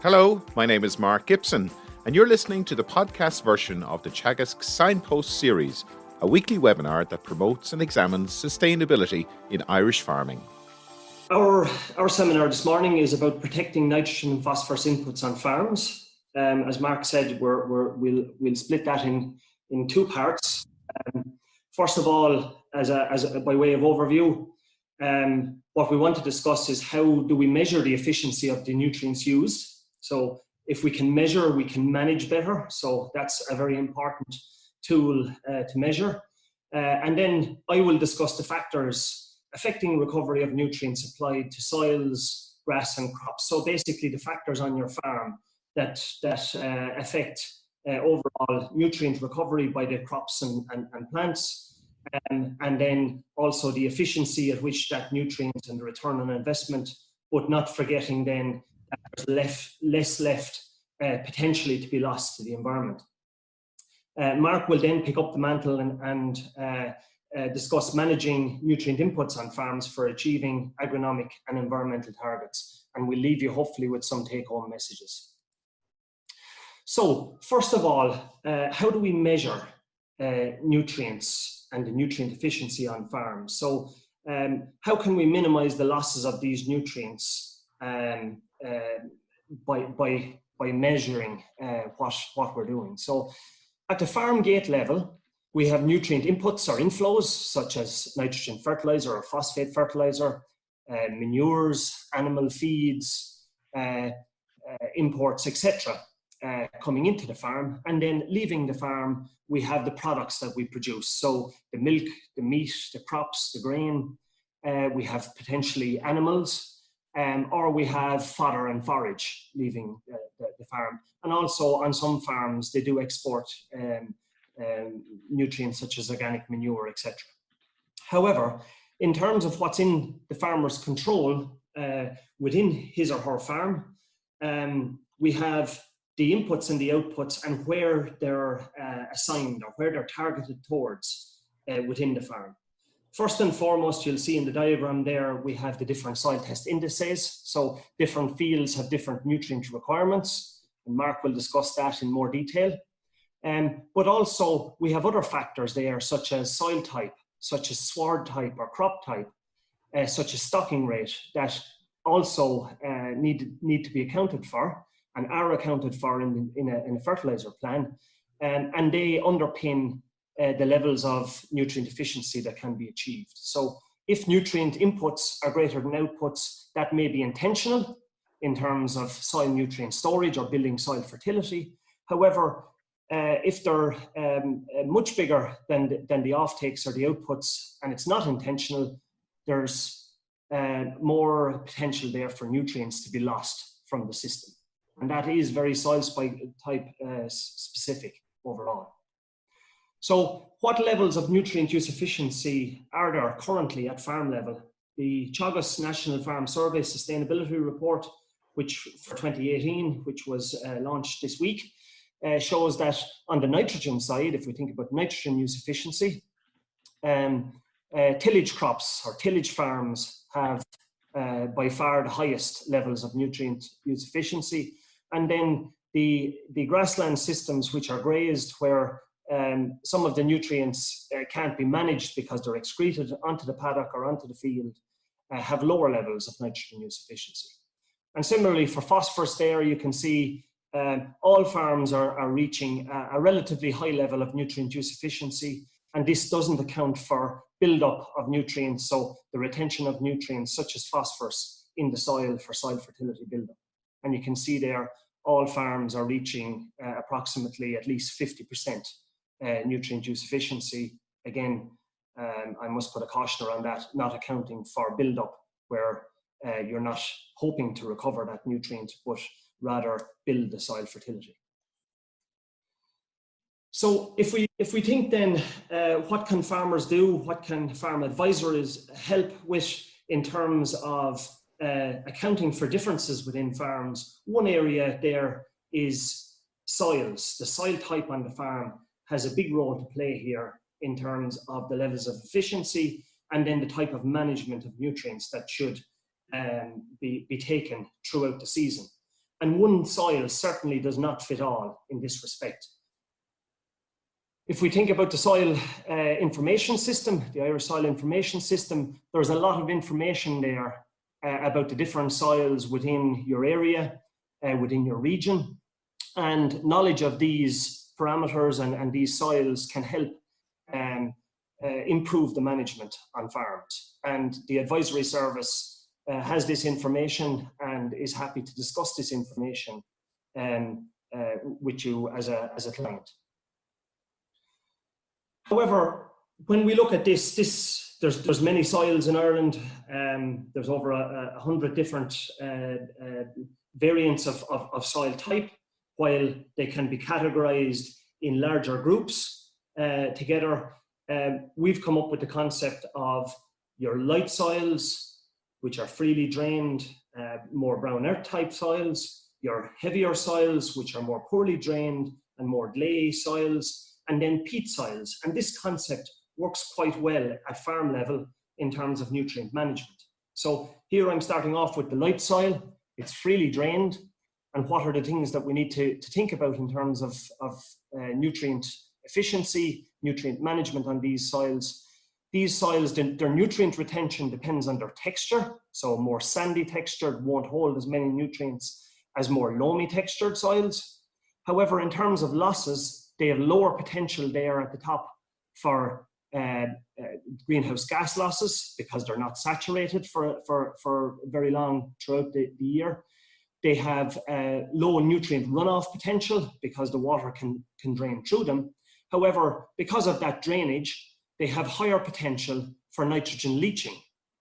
Hello, my name is Mark Gibson, and you're listening to the podcast version of the Teagasc Signpost series, a weekly webinar that promotes and examines sustainability in Irish farming. Our seminar this morning is about protecting nitrogen and phosphorus inputs on farms. As Mark said, we'll split that in two parts. First of all, by way of overview, what we want to discuss is how do we measure the efficiency of the nutrients used. So if we can measure, we can manage better. So that's a very important tool to measure. And then I will discuss the factors affecting recovery of nutrients applied to soils, grass and crops. So basically the factors on your farm that affect overall nutrient recovery by the crops and plants. And then also the efficiency at which that nutrient and the return on investment, but not forgetting then that there's less left potentially to be lost to the environment. Mark will then pick up the mantle and discuss managing nutrient inputs on farms for achieving agronomic and environmental targets. And we'll leave you hopefully with some take-home messages. So first of all, how do we measure nutrients and the nutrient efficiency on farms? So how can we minimize the losses of these nutrients by measuring what we're doing? So at the farm gate level, we have nutrient inputs or inflows such as nitrogen fertilizer or phosphate fertilizer, manures, animal feeds, imports, etc. Coming into the farm, and then leaving the farm, we have the products that we produce. So the milk, the meat, the crops, the grain, we have potentially animals, or we have fodder and forage leaving the farm. And also on some farms, they do export nutrients such as organic manure, etc. However, in terms of what's in the farmer's control within his or her farm, we have the inputs and the outputs and where they're assigned or where they're targeted towards within the farm. First and foremost, you'll see in the diagram there, we have the different soil test indices. So different fields have different nutrient requirements, and Mark will discuss that in more detail. But also we have other factors there, such as soil type, such as sward type or crop type, such as stocking rate, that also need to be accounted for and are accounted for in a fertilizer plan, and they underpin the levels of nutrient efficiency that can be achieved. So if nutrient inputs are greater than outputs, that may be intentional in terms of soil nutrient storage or building soil fertility. However, if they're much bigger than the offtakes or the outputs, and it's not intentional, there's more potential there for nutrients to be lost from the system. And that is very soil type specific overall. So what levels of nutrient use efficiency are there currently at farm level? The Teagasc National Farm Survey Sustainability Report, which for 2018, which was launched this week, shows that on the nitrogen side, if we think about nitrogen use efficiency, tillage crops or tillage farms have by far the highest levels of nutrient use efficiency. And then the grassland systems which are grazed, where some of the nutrients can't be managed because they're excreted onto the paddock or onto the field, have lower levels of nitrogen use efficiency. And similarly for phosphorus there, you can see all farms are reaching a relatively high level of nutrient use efficiency, and this doesn't account for buildup of nutrients, so the retention of nutrients such as phosphorus in the soil for soil fertility buildup. And you can see there, all farms are reaching approximately at least 50% nutrient use efficiency. Again, I must put a caution around that, not accounting for buildup where you're not hoping to recover that nutrient, but rather build the soil fertility. So if we think then, what can farmers do? What can farm advisors help with in terms of accounting for differences within farms? One area there is soils. The soil type on the farm has a big role to play here in terms of the levels of efficiency and then the type of management of nutrients that should be taken throughout the season. And one soil certainly does not fit all in this respect. If we think about the soil information system, the Irish Soil Information System, there's a lot of information there about the different soils within your area, within your region. And knowledge of these parameters and these soils can help improve the management on farms. And the advisory service has this information and is happy to discuss this information with you as a client. However, when we look at this, there's many soils in Ireland. There's over 100 different variants of soil type, while they can be categorized in larger groups together. We've come up with the concept of your light soils, which are freely drained, more brown earth type soils, your heavier soils, which are more poorly drained and more clay soils, and then peat soils. And this concept works quite well at farm level in terms of nutrient management. So here I'm starting off with the light soil. It's freely drained. And what are the things that we need to think about in terms of nutrient efficiency, nutrient management on these soils? These soils, their nutrient retention depends on their texture. So more sandy textured won't hold as many nutrients as more loamy textured soils. However, in terms of losses, they have lower potential there at the top for greenhouse gas losses because they're not saturated for very long throughout the year. They have low nutrient runoff potential because the water can drain through them. However, because of that drainage, they have higher potential for nitrogen leaching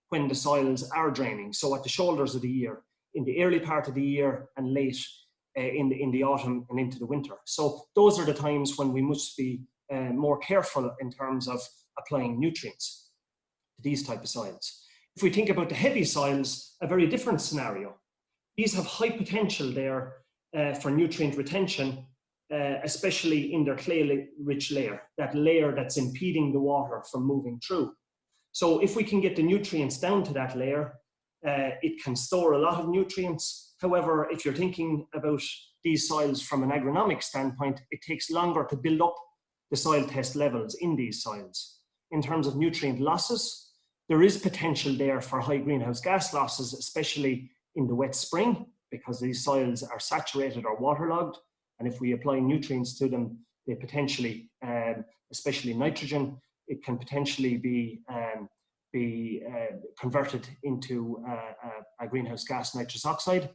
when the soils are draining. So at the shoulders of the year, in the early part of the year and late in the autumn and into the winter. So those are the times when we must be more careful in terms of applying nutrients to these type of soils. If we think about the heavy soils, a very different scenario. These have high potential there for nutrient retention, especially in their clay-rich layer, that layer that's impeding the water from moving through. So if we can get the nutrients down to that layer, it can store a lot of nutrients. However, if you're thinking about these soils from an agronomic standpoint, it takes longer to build up the soil test levels in these soils. In terms of nutrient losses, there is potential there for high greenhouse gas losses, especially in the wet spring, because these soils are saturated or waterlogged. And if we apply nutrients to them, they potentially, especially nitrogen, it can potentially be converted into a greenhouse gas nitrous oxide.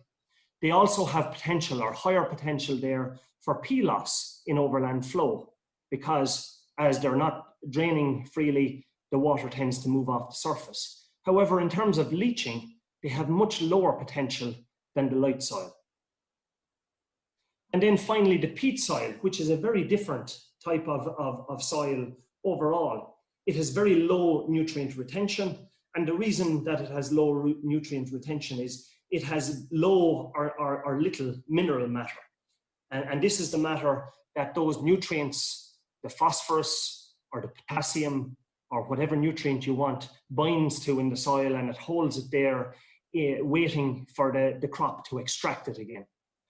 They also have potential or higher potential there for P loss in overland flow, because as they're not draining freely, the water tends to move off the surface. However, in terms of leaching, they have much lower potential than the light soil. And then finally, the peat soil, which is a very different type of soil overall. It has very low nutrient retention. And the reason that it has low nutrient retention is it has low or little mineral matter. And this is the matter that those nutrients, the phosphorus or the potassium or whatever nutrient you want, binds to in the soil, and it holds it there waiting for the crop to extract it again.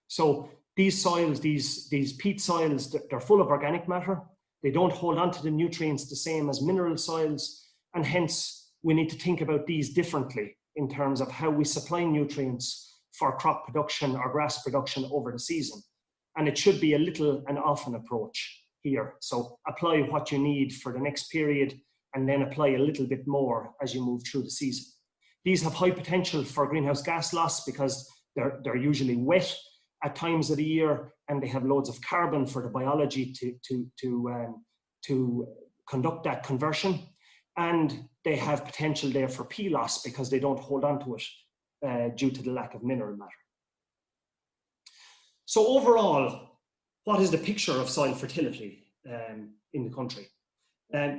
So these soils, these peat soils, they're full of organic matter. They don't hold on to the nutrients the same as mineral soils, and hence we need to think about these differently in terms of how we supply nutrients for crop production or grass production over the season. And it should be a little and often approach here. So apply what you need for the next period and then apply a little bit more as you move through the season. These have high potential for greenhouse gas loss because they're usually wet at times of the year, and they have loads of carbon for the biology to conduct that conversion. And they have potential there for P loss because they don't hold on to it due to the lack of mineral matter. So overall, what is the picture of soil fertility in the country?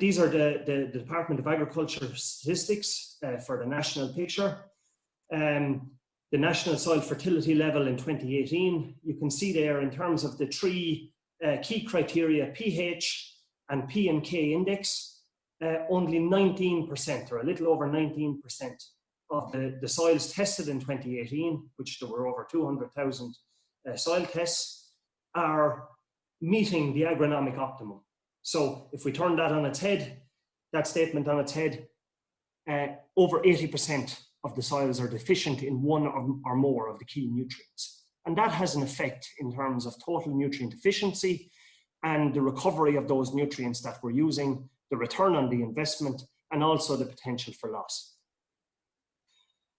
These are the Department of Agriculture statistics for the national picture. The national soil fertility level in 2018, you can see there in terms of the three key criteria, pH and P and K index, only 19% or a little over 19% of the soils tested in 2018, which there were over 200,000 soil tests are meeting the agronomic optimum. So if we turn that on its head, that statement on its head, over 80% of the soils are deficient in one or more of the key nutrients. And that has an effect in terms of total nutrient efficiency and the recovery of those nutrients that we're using, the return on the investment, and also the potential for loss.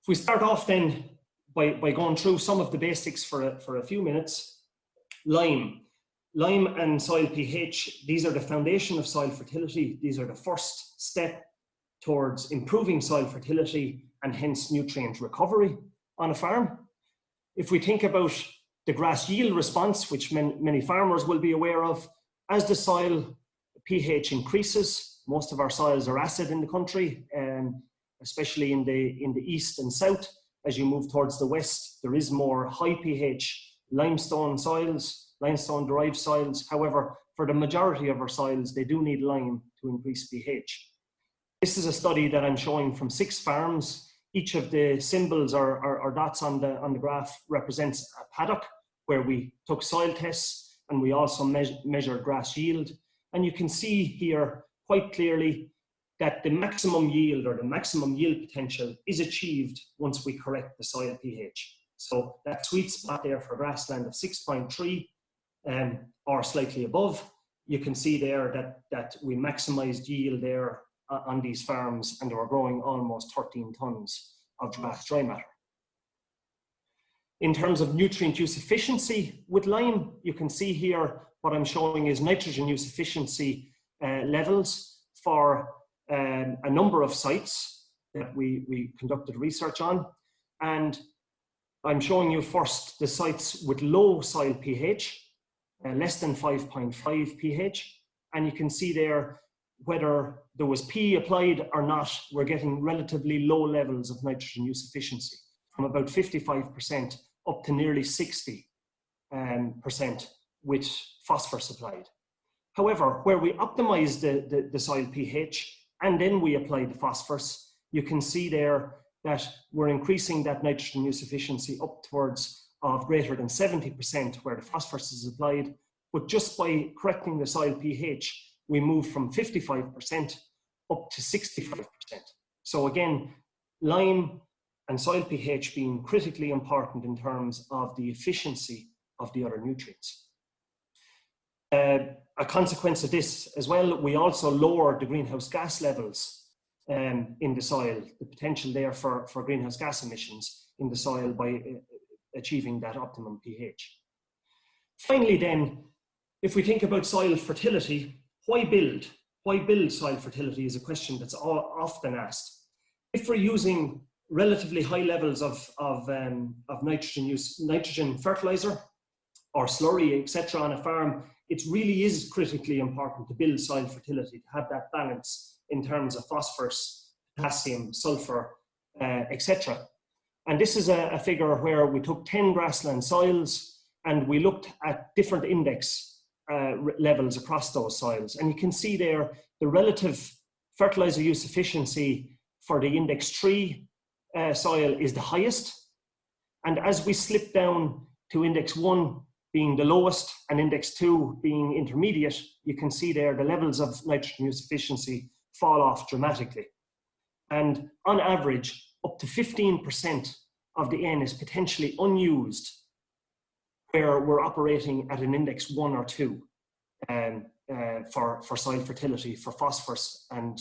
If we start off then by going through some of the basics for a few minutes, lime and soil pH, these are the foundation of soil fertility. These are the first step towards improving soil fertility and hence nutrient recovery on a farm. If we think about the grass yield response, which many farmers will be aware of, as the soil pH increases, most of our soils are acid in the country, especially in the east and south. As you move towards the west, there is more high pH limestone soils, limestone-derived soils. However, for the majority of our soils, they do need lime to increase pH. This is a study that I'm showing from 6 farms. Each of the symbols or dots on the graph represents a paddock where we took soil tests and we also measured grass yield. And you can see here quite clearly that the maximum yield or the maximum yield potential is achieved once we correct the soil pH. So that sweet spot there for grassland of 6.3 or slightly above, you can see there that we maximized yield there on these farms, and they were growing almost 13 tons of dry matter. In terms of nutrient use efficiency with lime, you can see here what I'm showing is nitrogen use efficiency levels for a number of sites that we conducted research on. And I'm showing you first the sites with low soil pH, less than 5.5 pH. And you can see there whether there was P applied or not, we're getting relatively low levels of nitrogen use efficiency, from about 55% up to nearly 60% with phosphorus applied. However, where we optimize the soil pH and then we apply the phosphorus, you can see there that we're increasing that nitrogen use efficiency up towards of greater than 70% where the phosphorus is applied. But just by correcting the soil pH, we move from 55% up to 65%. So again, lime and soil pH being critically important in terms of the efficiency of the other nutrients. A consequence of this as well, we also lower the greenhouse gas levels in the soil, the potential there for greenhouse gas emissions in the soil by achieving that optimum pH. Finally then, if we think about soil fertility, why build? Why build soil fertility is a question that's often asked. If we're using relatively high levels of nitrogen fertilizer or slurry, etc. on a farm, it really is critically important to build soil fertility, to have that balance in terms of phosphorus, potassium, sulfur, etc. And this is a figure where we took 10 grassland soils and we looked at different index levels across those soils. And you can see there the relative fertilizer use efficiency for the index 3 soil is the highest. And as we slip down to index 1 being the lowest and index 2 being intermediate, you can see there the levels of nitrogen use efficiency fall off dramatically. And on average, up to 15% of the N is potentially unused where we're operating at an index 1 or 2 for soil fertility, for phosphorus and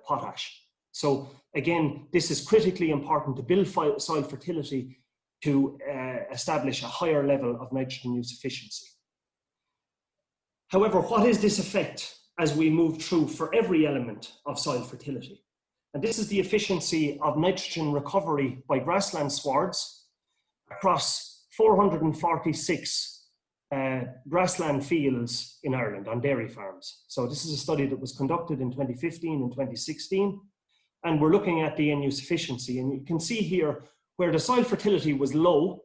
potash. So again, this is critically important to build soil fertility to establish a higher level of nitrogen use efficiency. However, what is this effect as we move through for every element of soil fertility? And this is the efficiency of nitrogen recovery by grassland swards across 446 grassland fields in Ireland on dairy farms. So this is a study that was conducted in 2015 and 2016. And we're looking at the N use efficiency. And you can see here where the soil fertility was low,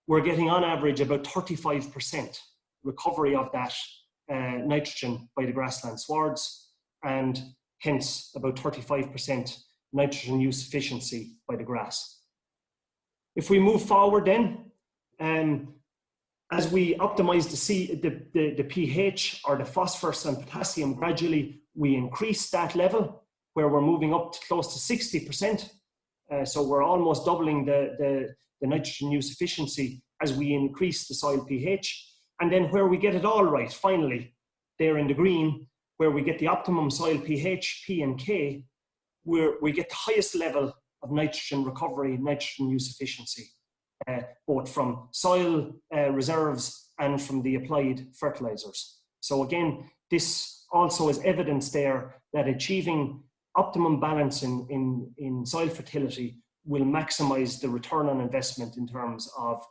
we're getting on average about 35% recovery of that nitrogen by the grassland swards, and hence about 35% nitrogen use efficiency by the grass. If we move forward then, As we optimize the pH or the phosphorus and potassium gradually, we increase that level where we're moving up to close to 60%. So we're almost doubling the nitrogen use efficiency as we increase the soil pH. And then where we get it all right, finally, there in the green, where we get the optimum soil pH, P and K, where we get the highest level of nitrogen recovery, nitrogen use efficiency, both from soil reserves and from the applied fertilizers. So again, this also is evidence there that achieving optimum balance in soil fertility will maximize the return on investment in terms of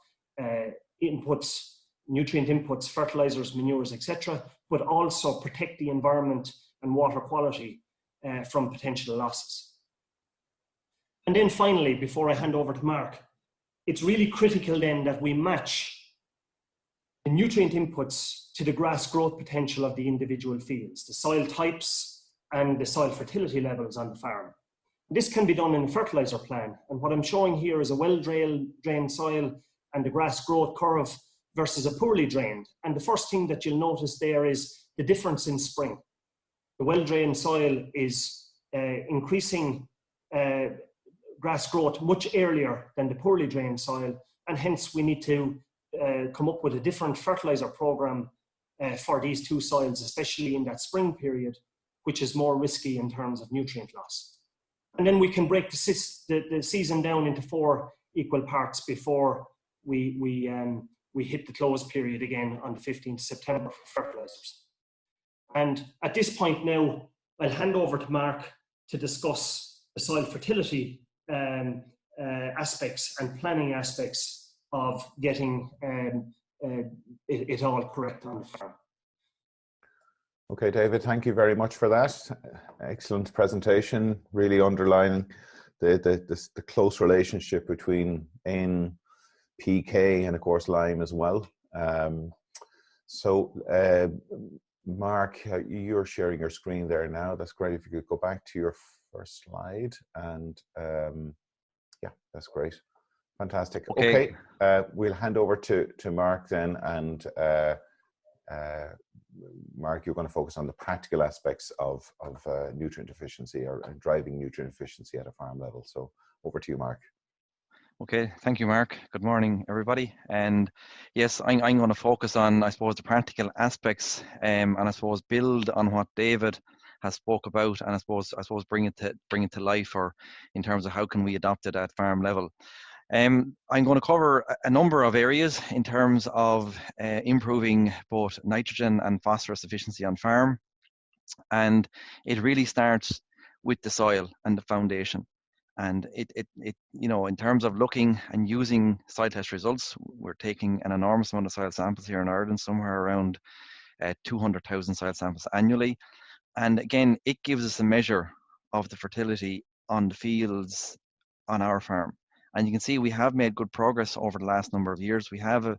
inputs, nutrient inputs, fertilizers, manures, etc., but also protect the environment and water quality from potential losses. And then finally, before I hand over to Mark, it's really critical then that we match the nutrient inputs to the grass growth potential of the individual fields, the soil types and the soil fertility levels on the farm. This can be done in a fertilizer plan. And what I'm showing here is a well-drained soil and the grass growth curve versus a poorly drained. And the first thing that you'll notice there is the difference in spring. The well-drained soil is increasing grass growth much earlier than the poorly drained soil, and hence we need to come up with a different fertilizer program for these two soils, especially in that spring period, which is more risky in terms of nutrient loss. And then we can break the season down into 4 equal parts before we hit the close period again on the 15th of September for fertilizers. And at this point now, I'll hand over to Mark to discuss the soil fertility aspects and planning aspects of getting it all correct on the farm. Okay, David, thank you very much for that. Excellent presentation, really underlining the close relationship between N, P, K, and of course lime as well. Mark, you're sharing your screen there now. That's great. If you could go back to your first slide, and yeah, that's great. Fantastic. Okay, we'll hand over to Mark then, and Mark, you're going to focus on the practical aspects of nutrient efficiency or driving nutrient efficiency at a farm level. So over to you, Mark. Okay, thank you, Mark. Good morning, everybody. And yes, I'm going to focus on, I suppose, the practical aspects, and I suppose build on what David has spoke about, and I suppose bring it to life, or in terms of how can we adopt it at farm level. I'm going to cover a number of areas in terms of improving both nitrogen and phosphorus efficiency on farm, and it really starts with the soil and the foundation. And it you know, in terms of looking and using soil test results, we're taking an enormous amount of soil samples here in Ireland, somewhere around 200,000 soil samples annually. And again, it gives us a measure of the fertility on the fields on our farm. And you can see we have made good progress over the last number of years. We have,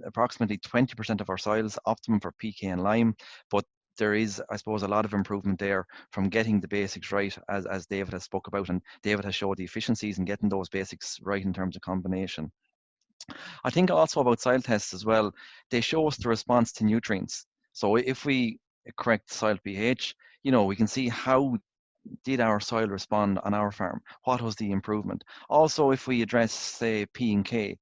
approximately 20% of our soils optimum for PK and lime, but there is, I suppose, a lot of improvement there from getting the basics right, as David has spoke about, and David has showed the efficiencies in getting those basics right in terms of combination. I think also about soil tests as well, they show us the response to nutrients. So if we correct soil pH, we can see how did our soil respond on our farm? What was the improvement? Also, if we address, say, P and K,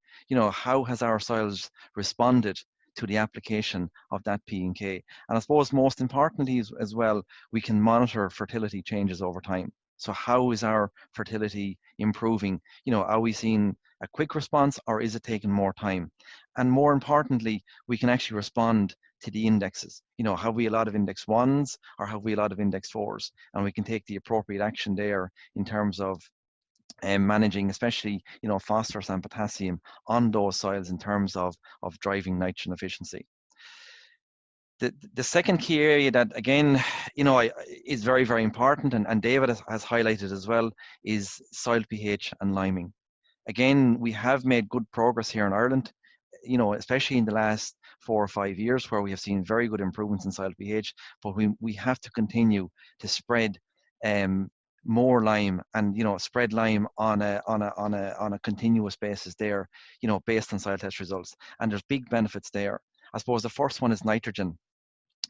how has our soils responded to the application of that P and K? And I suppose most importantly as well, we can monitor fertility changes over time. So how is our fertility improving? Are we seeing a quick response, or is it taking more time? And more importantly, we can actually respond to the indexes. Have we a lot of index 1s or have we a lot of index 4s? And we can take the appropriate action there in terms of managing, especially, phosphorus and potassium on those soils in terms of driving nitrogen efficiency. The second key area that, again, is very, very important, and David has highlighted as well, is soil pH and liming. Again, we have made good progress here in Ireland, especially in the last 4 or 5 years, where we have seen very good improvements in soil pH, but we have to continue to spread more lime and, you know, spread lime on a continuous basis there, you know, based on soil test results. And there's big benefits there. I suppose the first one is nitrogen.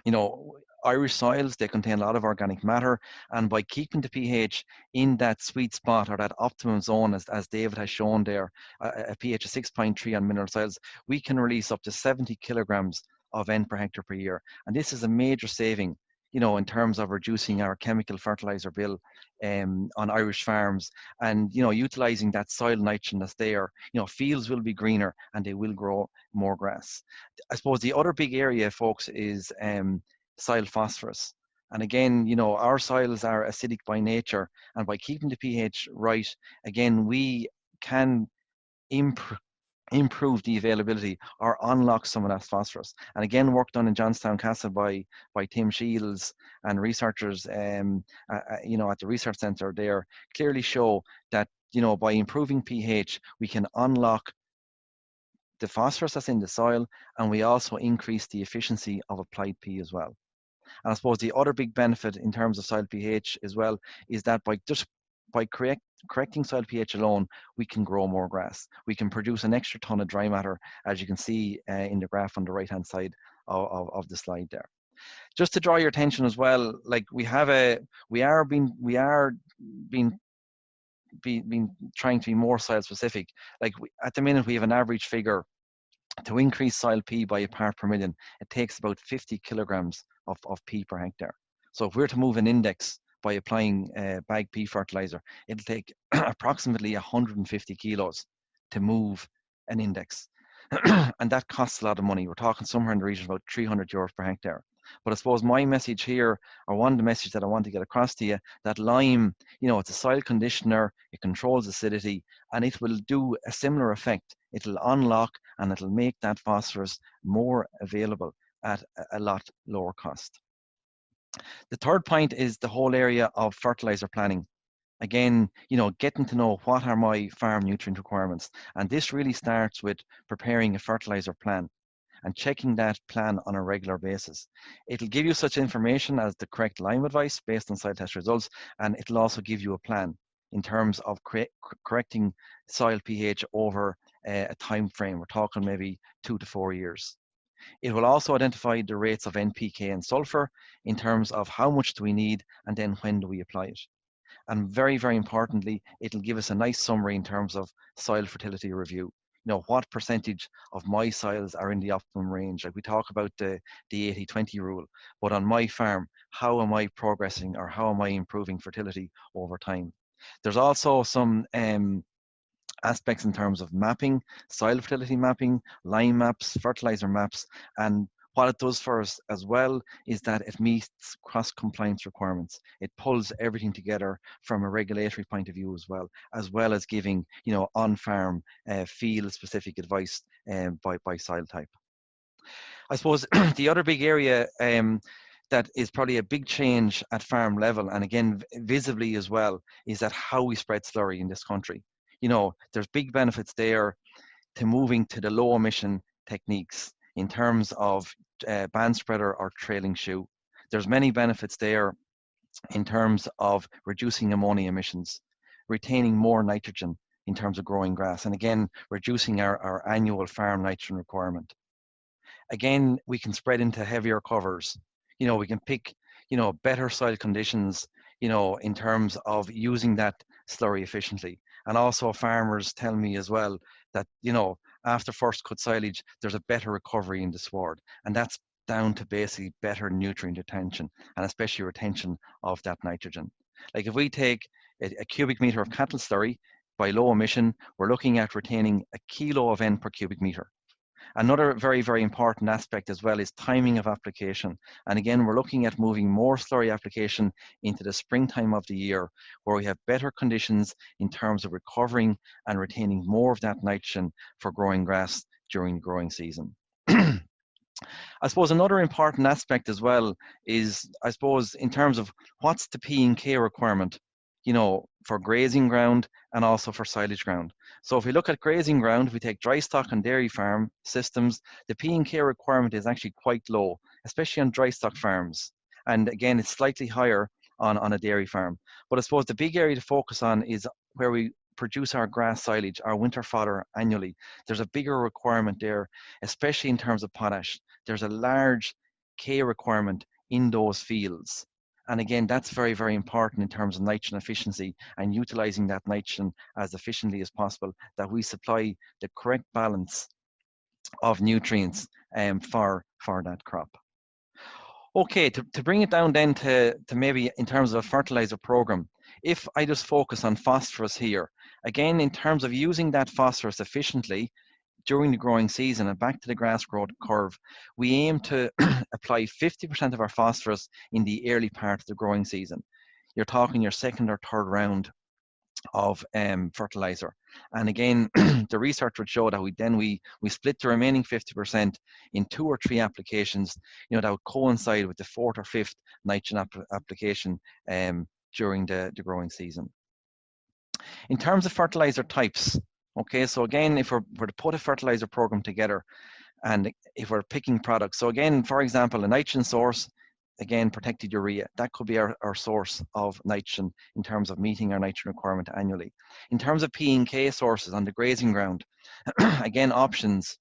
You know, Irish soils, they contain a lot of organic matter, and by keeping the pH in that sweet spot, or that optimum zone, as David has shown there, a pH of 6.3 on mineral soils, we can release up to 70 kilograms of N per hectare per year. And this is a major saving, you know, in terms of reducing our chemical fertilizer bill on Irish farms, and, you know, utilizing that soil nitrogen that's there. You know, fields will be greener and they will grow more grass. I suppose the other big area, folks, is soil phosphorus. And again, you know, our soils are acidic by nature, and by keeping the pH right, again, we can improve the availability or unlock some of that phosphorus. And again, work done in Johnstown Castle by Tim Shields and researchers, you know, at the research centre there, clearly show that, you know, by improving pH, we can unlock the phosphorus that's in the soil, and we also increase the efficiency of applied P as well. And I suppose the other big benefit in terms of soil pH as well is that by correcting soil pH alone, we can grow more grass. We can produce an extra ton of dry matter, as you can see in the graph on the right hand side of the slide there. Just to draw your attention as well, like we are trying to be more soil specific. Like at the minute, we have an average figure to increase soil P by a part per million. It takes about 50 kilograms of P per hectare. So if we're to move an index by applying bag P fertilizer, it'll take approximately 150 kilos to move an index. And that costs a lot of money. We're talking somewhere in the region of about 300 euros per hectare. But I suppose my message here, or one of the messages that I want to get across to you, that lime, you know, it's a soil conditioner, it controls acidity, and it will do a similar effect. It'll unlock and it'll make that phosphorus more available at a lot lower cost. The third point is the whole area of fertilizer planning. Again, you know, getting to know what are my farm nutrient requirements. And this really starts with preparing a fertilizer plan and checking that plan on a regular basis. It'll give you such information as the correct lime advice based on soil test results, and it'll also give you a plan in terms of correcting soil pH over a time frame. We're talking maybe 2 to 4 years. It will also identify the rates of NPK and sulfur in terms of how much do we need and then when do we apply it. And very, very importantly, it'll give us a nice summary in terms of soil fertility review. You know, what percentage of my soils are in the optimum range? Like we talk about the 80-20 rule, but on my farm, how am I progressing, or how am I improving fertility over time? There's also some aspects in terms of mapping, soil fertility mapping, lime maps, fertilizer maps, and what it does for us as well is that it meets cross-compliance requirements. It pulls everything together from a regulatory point of view as well as giving, you know, on-farm field-specific advice by soil type. I suppose the other big area that is probably a big change at farm level, and again visibly as well, is that how we spread slurry in this country. You know, there's big benefits there to moving to the low emission techniques in terms of band spreader or trailing shoe. There's many benefits there in terms of reducing ammonia emissions, retaining more nitrogen in terms of growing grass, and again, reducing our annual farm nitrogen requirement. Again, we can spread into heavier covers. You know, we can pick, you know, better soil conditions, you know, in terms of using that slurry efficiently. And also farmers tell me as well that, you know, after first cut silage, there's a better recovery in the sward. And that's down to basically better nutrient retention, and especially retention of that nitrogen. Like if we take a cubic meter of cattle slurry by low emission, we're looking at retaining a kilo of N per cubic meter. Another very, very important aspect as well is timing of application. And again, we're looking at moving more slurry application into the springtime of the year, where we have better conditions in terms of recovering and retaining more of that nitrogen for growing grass during the growing season. I suppose another important aspect as well is, I suppose, in terms of what's the P and K requirement, you know, for grazing ground and also for silage ground. So if we look at grazing ground, if we take dry stock and dairy farm systems, the P and K requirement is actually quite low, especially on dry stock farms. And again, it's slightly higher on a dairy farm. But I suppose the big area to focus on is where we produce our grass silage, our winter fodder annually. There's a bigger requirement there, especially in terms of potash. There's a large K requirement in those fields. And again, that's very, very important in terms of nitrogen efficiency and utilizing that nitrogen as efficiently as possible, that we supply the correct balance of nutrients for that crop. Okay, to bring it down then to maybe in terms of a fertilizer program, if I just focus on phosphorus here, again, in terms of using that phosphorus efficiently during the growing season and back to the grass growth curve, we aim to apply 50% of our phosphorus in the early part of the growing season. You're talking your second or third round of fertilizer. And again, the research would show that we split the remaining 50% in 2 or 3 applications, that would coincide with the 4th or 5th nitrogen application during the growing season. In terms of fertilizer types, okay, so again, if we're to put a fertilizer program together and if we're picking products, so again, for example, a nitrogen source, again, protected urea, that could be our source of nitrogen in terms of meeting our nitrogen requirement annually. In terms of P and K sources on the grazing ground, again, options,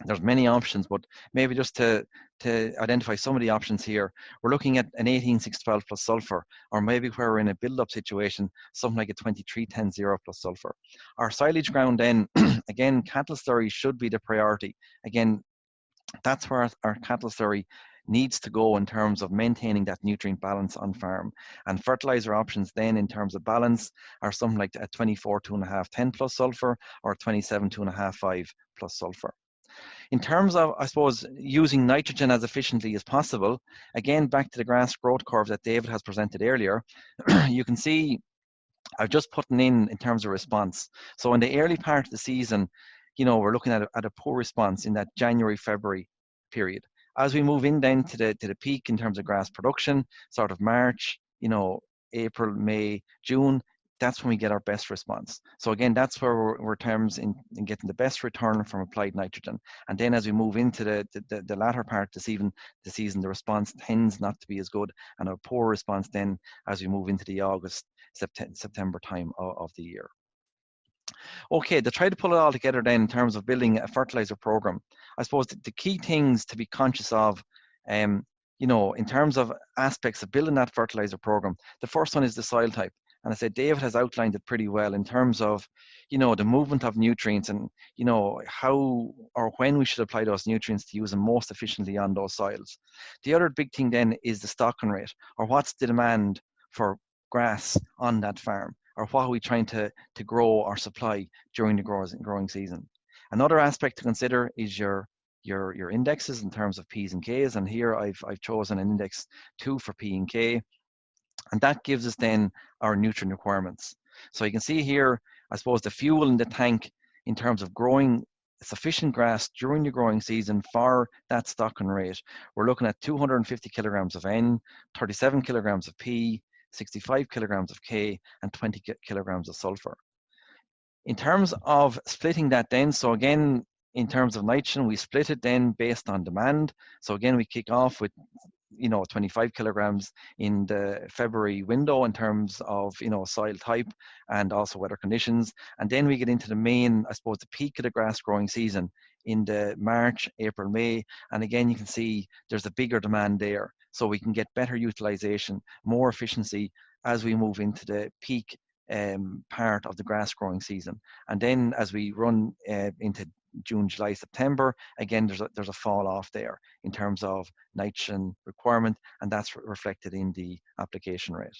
there's many options, but maybe just to identify some of the options here, we're looking at an 18612 plus sulfur, or maybe where we're in a build-up situation, something like a 2310 plus sulfur. Our silage ground then, again, cattle slurry should be the priority. Again, that's where our cattle slurry needs to go in terms of maintaining that nutrient balance on farm. And fertilizer options then in terms of balance are something like a 24.5 10 plus sulfur or 27.5 5 plus sulfur. In terms of, I suppose, using nitrogen as efficiently as possible, again, back to the grass growth curve that David has presented earlier, you can see I've just put in terms of response. So in the early part of the season, we're looking at a poor response in that January, February period. As we move in then to the peak in terms of grass production, sort of March, April, May, June, that's when we get our best response. So again, that's where we're terms in getting the best return from applied nitrogen. And then as we move into the latter part of the season, the response tends not to be as good, and a poor response then as we move into the August, September time of the year. Okay, to try to pull it all together then in terms of building a fertilizer program, I suppose the key things to be conscious of, in terms of aspects of building that fertilizer program, the first one is the soil type. And I said David has outlined it pretty well in terms of, the movement of nutrients and, how or when we should apply those nutrients to use them most efficiently on those soils. The other big thing then is the stocking rate, or what's the demand for grass on that farm, or what are we trying to grow or supply during the growing season. Another aspect to consider is your indexes in terms of P's and K's, and here I've chosen an index 2 for P and K. And that gives us then our nutrient requirements. So you can see here, I suppose, the fuel in the tank in terms of growing sufficient grass during the growing season for that stocking rate. We're looking at 250 kilograms of N, 37 kilograms of P, 65 kilograms of K, and 20 kilograms of sulfur. In terms of splitting that then, so again, in terms of nitrogen, we split it then based on demand. So again, we kick off with 25 kilograms in the February window in terms of, soil type and also weather conditions. And then we get into the main, I suppose, the peak of the grass growing season in the March, April, May. And again, you can see there's a bigger demand there. So we can get better utilization, more efficiency as we move into the peak part of the grass growing season. And then as we run into June, July, September, again, there's a fall off there in terms of nitrogen requirement, and that's reflected in the application rate.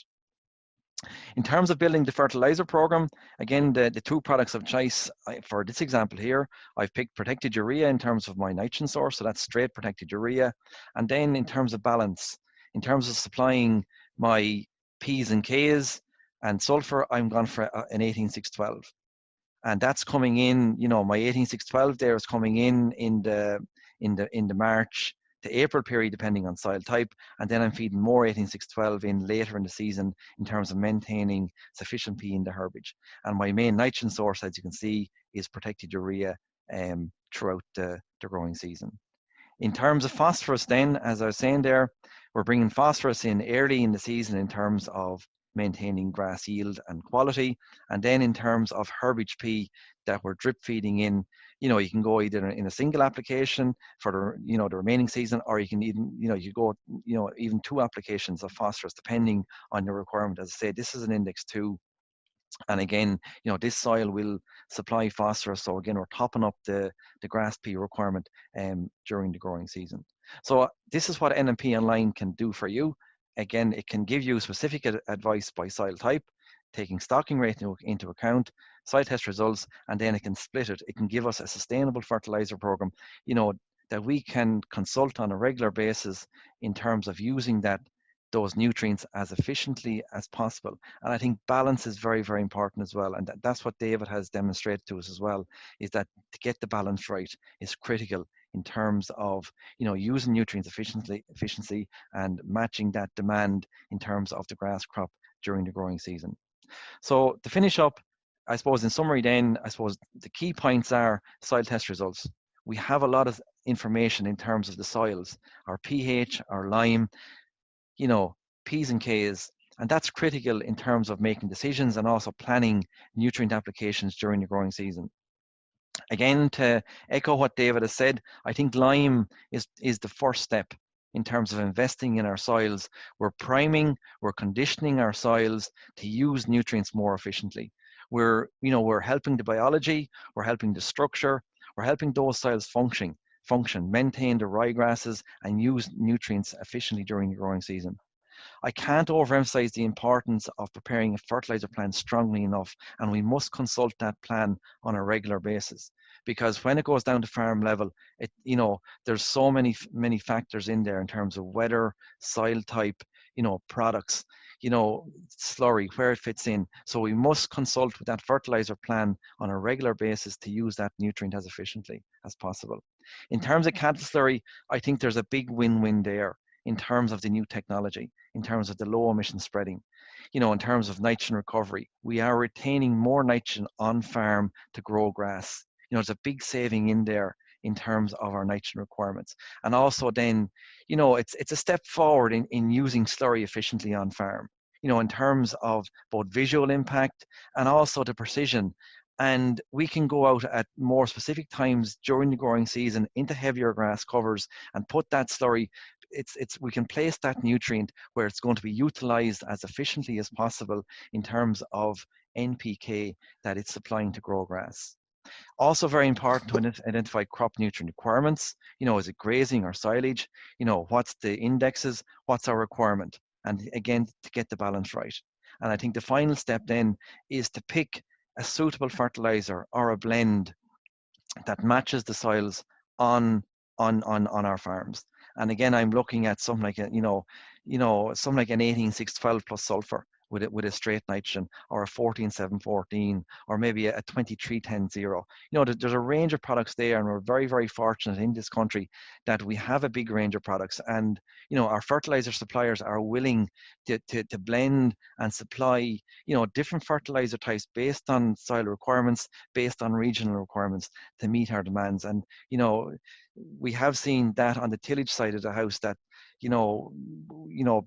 In terms of building the fertilizer program, again, the 2 products of choice for this example here, I've picked protected urea in terms of my nitrogen source, so that's straight protected urea. And then in terms of balance, in terms of supplying my P's and K's and sulfur, I'm gone for an 18612. And that's coming in, my 18612 there is coming in the March to April period, depending on soil type. And then I'm feeding more 18612 in later in the season in terms of maintaining sufficient P in the herbage. And my main nitrogen source, as you can see, is protected urea throughout the growing season. In terms of phosphorus then, as I was saying there, we're bringing phosphorus in early in the season in terms of maintaining grass yield and quality. And then in terms of herbage P that we're drip feeding in, you can go either in a single application for the, the remaining season, or you can even, you go, even 2 applications of phosphorus, depending on your requirement. As I say, this is an index 2. And again, this soil will supply phosphorus. So again, we're topping up the grass P requirement during the growing season. So this is what NMP Online can do for you. Again, it can give you specific advice by soil type, taking stocking rate into account, soil test results, and then it can split it. It can give us a sustainable fertilizer program, that we can consult on a regular basis in terms of using those nutrients as efficiently as possible. And I think balance is very, very important as well. And that's what David has demonstrated to us as well, is that to get the balance right is critical in terms of, using nutrients efficiency and matching that demand in terms of the grass crop during the growing season. So to finish up, I suppose in summary then, the key points are soil test results. We have a lot of information in terms of the soils, our pH, our lime, P's and K's, and that's critical in terms of making decisions and also planning nutrient applications during the growing season. Again, to echo what David has said, I think lime is the first step in terms of investing in our soils. We're priming, we're conditioning our soils to use nutrients more efficiently. We're helping the biology, we're helping the structure, we're helping those soils function, maintain the ryegrasses, and use nutrients efficiently during the growing season. I can't overemphasize the importance of preparing a fertilizer plan strongly enough, and we must consult that plan on a regular basis, because when it goes down to farm level, there's so many factors in there in terms of weather, soil type, products, slurry, where it fits in. So we must consult with that fertilizer plan on a regular basis to use that nutrient as efficiently as possible. In terms of cattle slurry, I think there's a big win-win there in terms of the new technology, in terms of the low emission spreading, in terms of nitrogen recovery. We are retaining more nitrogen on farm to grow grass. There's a big saving in there in terms of our nitrogen requirements. And also then, it's a step forward in using slurry efficiently on farm, in terms of both visual impact and also the precision. And we can go out at more specific times during the growing season into heavier grass covers and put that slurry. We can place that nutrient where it's going to be utilized as efficiently as possible in terms of NPK that it's supplying to grow grass. Also very important to identify crop nutrient requirements. Is it grazing or silage? What's the indexes? What's our requirement? And again, to get the balance right. And I think the final step then is to pick a suitable fertilizer or a blend that matches the soils on our farms. And again, I'm looking at something like something like an 18-6-12 plus sulfur with a straight nitrogen, or a 14-7-14, or maybe a 23-10-0. There's a range of products there, and we're very, very fortunate in this country that we have a big range of products. And our fertilizer suppliers are willing to blend and supply different fertilizer types based on soil requirements, based on regional requirements to meet our demands. And we have seen that on the tillage side of the house, that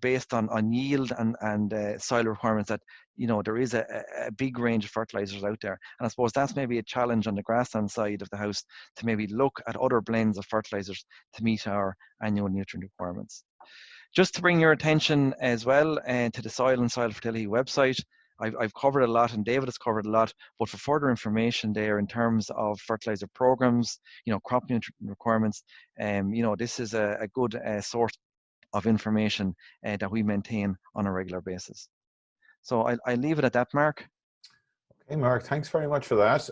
based on yield and soil requirements, that there is a big range of fertilizers out there. And I suppose that's maybe a challenge on the grassland side of the house, to maybe look at other blends of fertilizers to meet our annual nutrient requirements. Just to bring your attention as well to the Soil and Soil Fertility website, I've covered a lot, and David has covered a lot, but for further information there in terms of fertilizer programs, crop nutrient requirements, this is a good source of information that we maintain on a regular basis. So I'll leave it at that, Mark. Okay, Mark, thanks very much for that.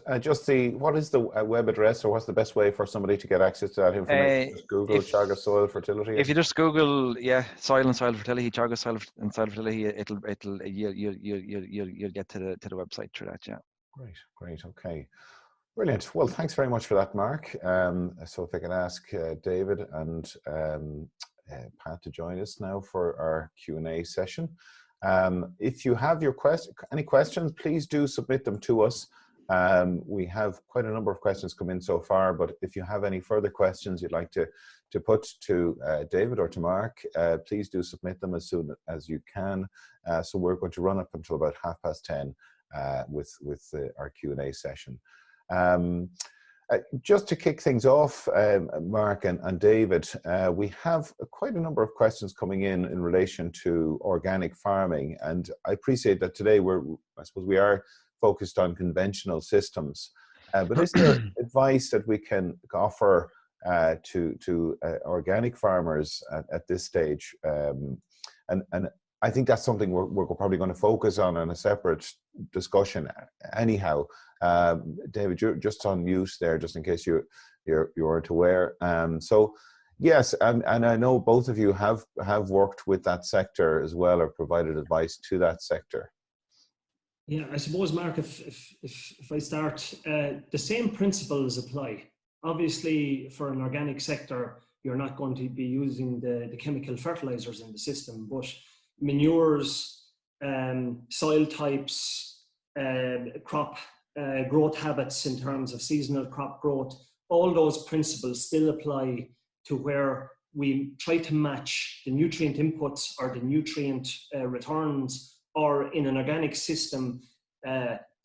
What is the web address, or what's the best way for somebody to get access to that information? Just Google Teagasc Soil Fertility. If you just Google, Soil and Soil Fertility, Teagasc Soil and Soil Fertility, you'll get to the website through that. Yeah. Great. Okay. Brilliant. Well, thanks very much for that, Mark. So if I can ask David and Pat to join us now for our Q&A session. If you have any questions, please do submit them to us. We have quite a number of questions come in so far, but if you have any further questions you'd like to put to David or to Mark, please do submit them as soon as you can. So we're going to run up until about 10:30 with our Q&A session. Just to kick things off, Mark and David, we have quite a number of questions coming in relation to organic farming, and I appreciate that today we are focused on conventional systems, but is there advice that we can offer to organic farmers at this stage? And I think that's something we're probably going to focus on in a separate discussion anyhow. David, you're just on mute there, just in case you weren't aware. So yes, and I know both of you have worked with that sector as well, or provided advice to that sector. Yeah, I suppose, Mark, if I start, the same principles apply. Obviously, for an organic sector, you're not going to be using the chemical fertilizers in the system, but manures, soil types, crop growth habits in terms of seasonal crop growth, all those principles still apply to where we try to match the nutrient inputs or the nutrient returns, or in an organic system,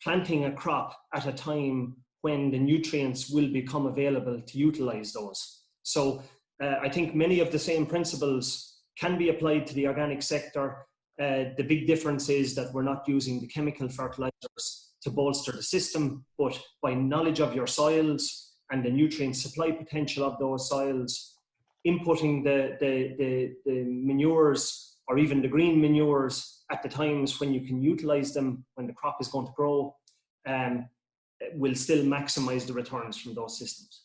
planting a crop at a time when the nutrients will become available to utilize those. So I think many of the same principles can be applied to the organic sector. The big difference is that we're not using the chemical fertilizers to bolster the system, but by knowledge of your soils and the nutrient supply potential of those soils, inputting the manures or even the green manures at the times when you can utilize them, when the crop is going to grow, will still maximize the returns from those systems.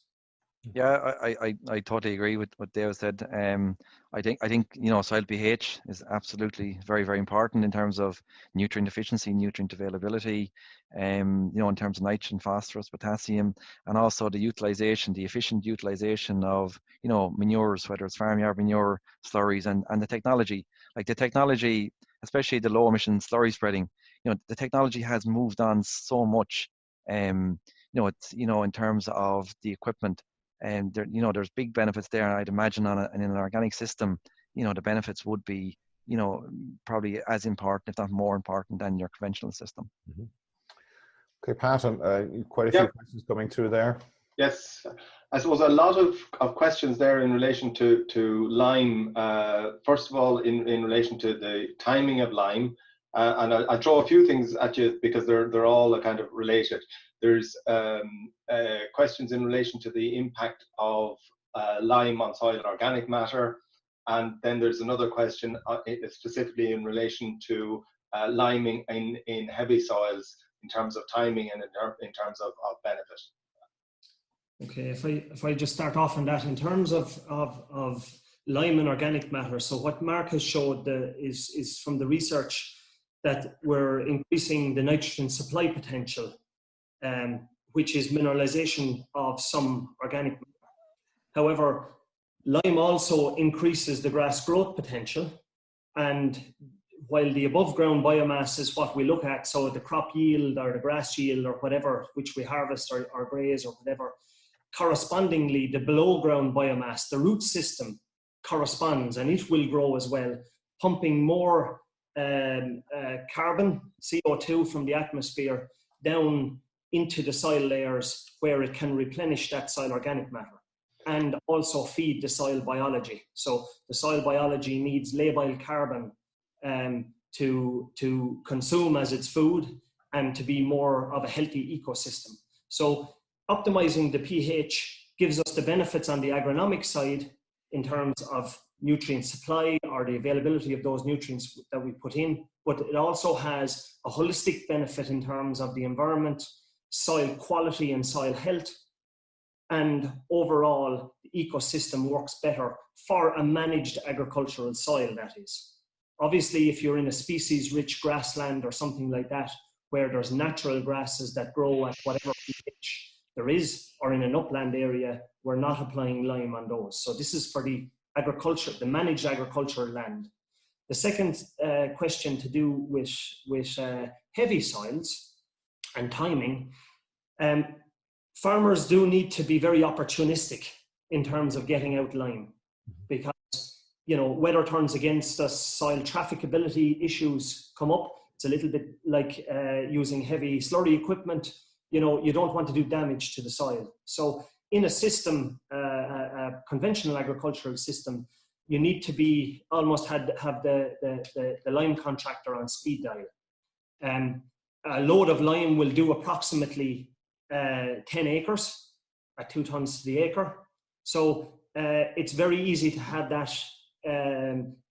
Yeah, I totally agree with what Dave said. I think soil pH is absolutely very, very important in terms of nutrient efficiency, nutrient availability, in terms of nitrogen, phosphorus, potassium, and also the efficient utilization of manures, whether it's farmyard manure, slurries, and the technology. Like the technology, especially the low emission slurry spreading, the technology has moved on so much. It's in terms of the equipment. And there's big benefits there. And I'd imagine in an organic system, the benefits would be, probably as important, if not more important, than your conventional system. Mm-hmm. Okay, Pat, quite a few questions coming through there. Yes, I suppose a lot of questions there in relation to lime. First of all, in relation to the timing of lime, and I'll throw a few things at you because they're all kind of related. There's questions in relation to the impact of lime on soil organic matter, and then there's another question specifically in relation to liming in heavy soils in terms of timing and in terms of benefit. Okay, if I just start off on that, in terms of lime and organic matter, so what Mark has showed is from the research that we're increasing the nitrogen supply potential, which is mineralization of some organic matter. However, lime also increases the grass growth potential, and while the above ground biomass is what we look at, so the crop yield or the grass yield or whatever, which we harvest or graze or whatever, correspondingly the below ground biomass, the root system corresponds, and it will grow as well, pumping more carbon, CO2 from the atmosphere down into the soil layers where it can replenish that soil organic matter and also feed the soil biology. So the soil biology needs labile carbon to consume as its food and to be more of a healthy ecosystem. So optimizing the pH gives us the benefits on the agronomic side in terms of nutrient supply or the availability of those nutrients that we put in, but it also has a holistic benefit in terms of the environment, soil quality and soil health, and overall the ecosystem works better for a managed agricultural soil, that is. Obviously, if you're in a species-rich grassland or something like that, where there's natural grasses that grow at whatever pH there is, or in an upland area, we're not applying lime on those. So this is for the agriculture, the managed agricultural land. The second question to do with heavy soils and timing, Farmers do need to be very opportunistic in terms of getting out lime, because weather turns against us, soil trafficability issues come up. It's a little bit like using heavy slurry equipment. You don't want to do damage to the soil. So in a system, a conventional agricultural system, you need to be almost have the lime contractor on speed dial. A load of lime will do approximately 10 acres at 2 tons to the acre. So it's very easy to have that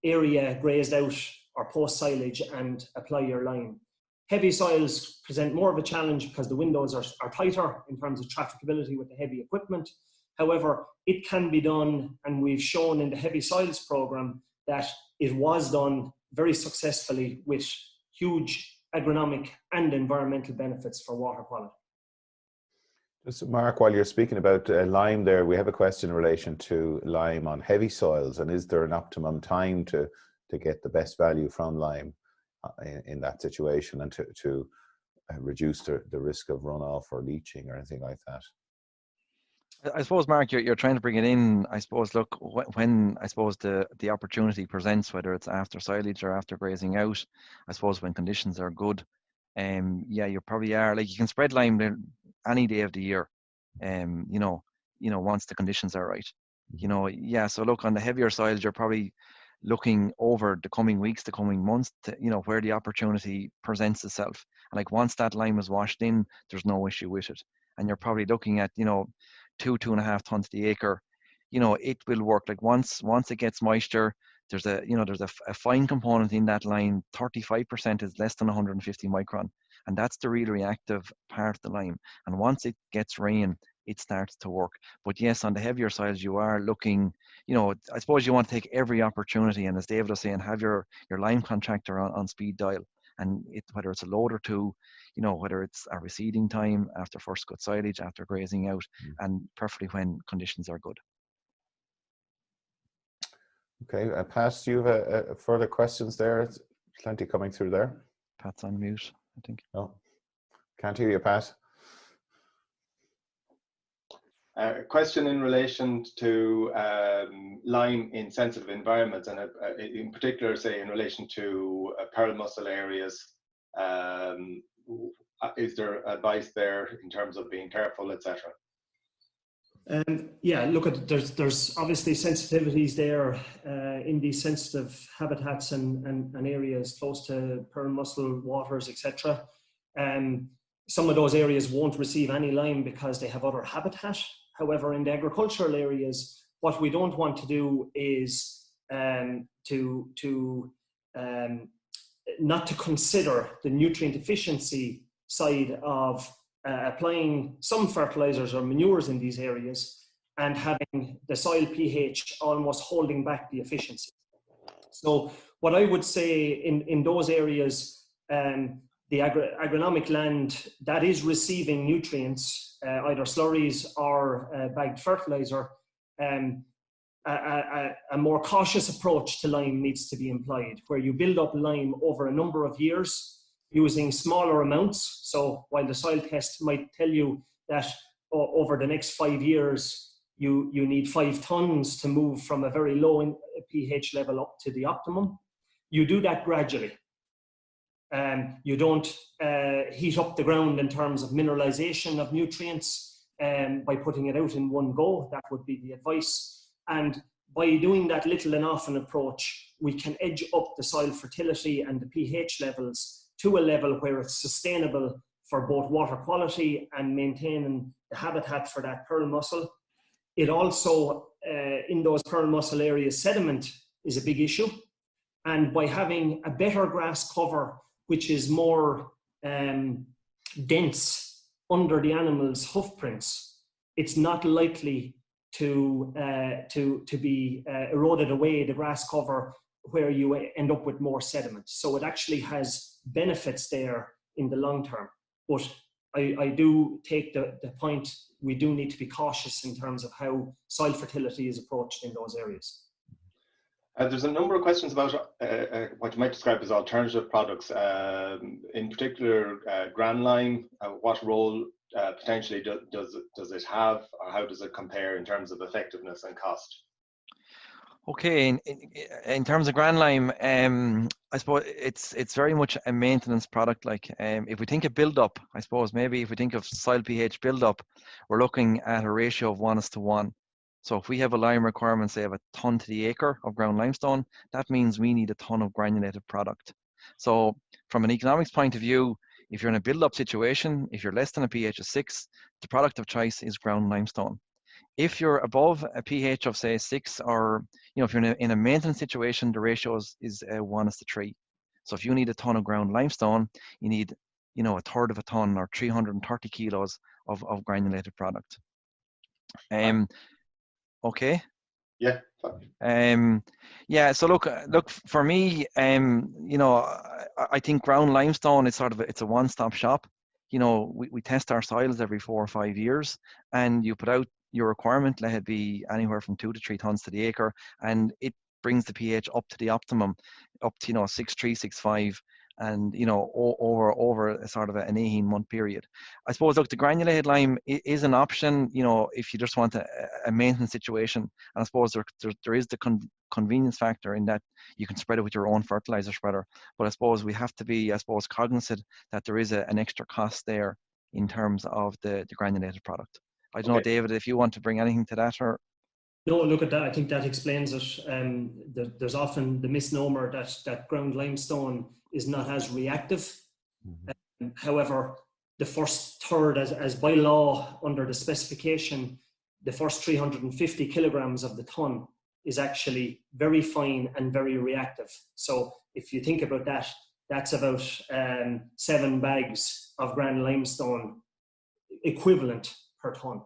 area grazed out or post silage and apply your lime. Heavy soils present more of a challenge because the windows are tighter in terms of trafficability with the heavy equipment. However, it can be done, and we've shown in the heavy soils program that it was done very successfully with huge agronomic and environmental benefits for water quality. Just Mark, while you're speaking about lime there, we have a question in relation to lime on heavy soils, and is there an optimum time to get the best value from lime in that situation, and to reduce the risk of runoff or leaching or anything like that? I suppose, Mark, you're trying to bring it in. I suppose, look, when I suppose the opportunity presents, whether it's after silage or after grazing out, I suppose when conditions are good, yeah, you probably are, like, you can spread lime any day of the year, once the conditions are right, yeah. So look, on the heavier soils, you're probably looking over the coming weeks, the coming months, to, where the opportunity presents itself. And like, once that lime is washed in, there's no issue with it. And you're probably looking at, 2.5 tons to the acre. It will work. Like, once it gets moisture, there's a fine component in that lime. 35% is less than 150 micron. And that's the really reactive part of the lime. And once it gets rain, it starts to work. But yes, on the heavier soils, you are looking, I suppose you want to take every opportunity, and as David was saying, have your lime contractor on speed dial. And whether it's a load or two, whether it's a reseeding time after first cut silage, after grazing out, and preferably when conditions are good. Okay, Pat, do you have further questions there? It's plenty coming through there. Pat's on mute, I think. Oh, can't hear you, Pat. Question in relation to lime in sensitive environments, and in particular, say, in relation to pearl mussel areas. Is there advice there in terms of being careful, etc.? Yeah, look, there's obviously sensitivities there in these sensitive habitats and areas close to pearl mussel waters, etc. Some of those areas won't receive any lime because they have other habitat. However, in the agricultural areas, what we don't want to do is not to consider the nutrient efficiency side of applying some fertilizers or manures in these areas and having the soil pH almost holding back the efficiency. So what I would say in those areas, the agronomic land that is receiving nutrients, either slurries or bagged fertilizer, a more cautious approach to lime needs to be employed, where you build up lime over a number of years using smaller amounts. So while the soil test might tell you that over the next 5 years, you need 5 tons to move from a very low pH level up to the optimum, you do that gradually. You don't heat up the ground in terms of mineralization of nutrients by putting it out in one go. That would be the advice. And by doing that little and often approach, we can edge up the soil fertility and the pH levels to a level where it's sustainable for both water quality and maintaining the habitat for that pearl mussel. It also, in those pearl mussel areas, sediment is a big issue. And by having a better grass cover, which is more dense under the animal's hoof prints, it's not likely to be eroded away, the grass cover, where you end up with more sediment. So it actually has benefits there in the long term. But I do take the point, we do need to be cautious in terms of how soil fertility is approached in those areas. There's a number of questions about what you might describe as alternative products, in particular Gran lime. What role potentially does it have, or how does it compare in terms of effectiveness and cost? Okay, in terms of Grand Lime, I suppose it's very much a maintenance product. Like if we think of build-up, I suppose maybe if we think of soil pH build-up, we're looking at a ratio of 1:1. So if we have a lime requirement, say of a ton to the acre of ground limestone, that means we need a ton of granulated product. So from an economics point of view, if you're in a build-up situation, if you're less than a pH of 6, the product of choice is ground limestone. If you're above a pH of say 6, or if you're in a maintenance situation, the ratio is 1:3. So if you need a ton of ground limestone, you need a third of a ton, or 330 kilos of granulated product. Okay. Yeah. Yeah. So look for me, I think ground limestone is it's a one-stop shop. We test our soils every 4 or 5 years, and you put out your requirement, let it be anywhere from 2 to 3 tons to the acre, and it brings the pH up to the optimum, up to 6.3, 6.5, and over a sort of an 18-month period. I suppose, look, the granulated lime is an option, if you just want a maintenance situation. And I suppose there is the convenience factor in that you can spread it with your own fertilizer spreader. But I suppose we have to be, cognizant that there is an extra cost there in terms of the granulated product. I don't know, David, if you want to bring anything to that, or... No, look at that. I think that explains it. There's often the misnomer that ground limestone is not as reactive. Mm-hmm. However, the first third, as by law under the specification, the first 350 kilograms of the ton is actually very fine and very reactive. So if you think about that, that's about 7 bags of ground limestone equivalent per ton.